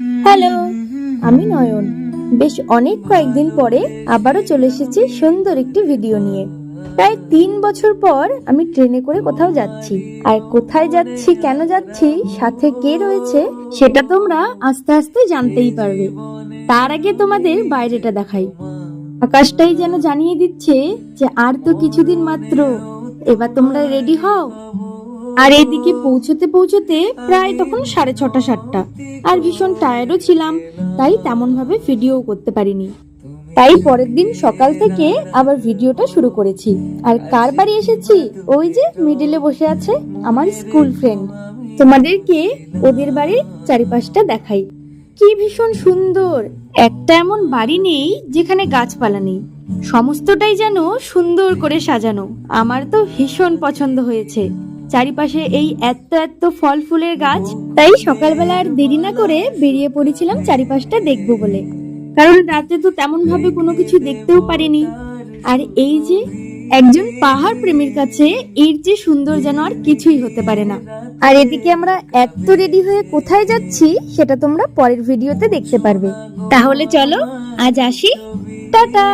Hello, আমি নয়ন। বেশ অনেক কয়েকদিন পরে আবারও চলে এসেছি সুন্দর একটি ভিডিও নিয়ে। প্রায় 3 বছর পর আমি ট্রেনে করে কোথাও যাচ্ছি, আর কোথায় যাচ্ছি, কেন যাচ্ছি, সাথে কে রয়েছে, সেটা তোমরা আস্তে আস্তে জানতেই পারবে। তার আগে তোমাদের বাইরেটা দেখাই। আকাশটাই যেন জানিয়ে দিচ্ছে যে আর তো কিছুদিন মাত্র, এবার তোমরা রেডি হও। আর এইদিকে পৌঁছতে পৌঁছতে প্রায় তখন 6:30 7টা, আর ভীষণ টায়ার্ডও ছিলাম, তাই তেমন ভাবে ভিডিও করতে পারিনি। তাই পরের দিন সকাল থেকে আবার ভিডিওটা শুরু করেছি। আর কার বাড়ি এসেছি, ওই যে মিডিলে বসে আছে আমার স্কুল ফ্রেন্ড। তোমাদেরকে ওদের বাড়ির চারিপাশটা দেখাই। কি ভীষণ সুন্দর! একটা এমন বাড়ি নেই যেখানে গাছপালা নেই, সমস্তটাই যেন সুন্দর করে সাজানো। আমার তো ভীষণ পছন্দ হয়েছে। চারিপাশে এই এত এত ফল ফুলের গাছ, তাই সকালবেলা আর দেরি না করে বেরিয়ে পড়েছিলাম চারিপাশটা দেখবো বলে। কারণ রাতে তো তেমন ভাবে কোনো কিছু দেখতেও পারিনি। আর এই যে একজন পাহাড় প্রেমীর কাছে এর যে সুন্দর যেন আর কিছুই হতে পারে না। আর এদিকে আমরা এত রেডি হয়ে কোথায় যাচ্ছি সেটা তোমরা পরের ভিডিওতে দেখতে পারবে। তাহলে চলো আজ আসি, টাটা।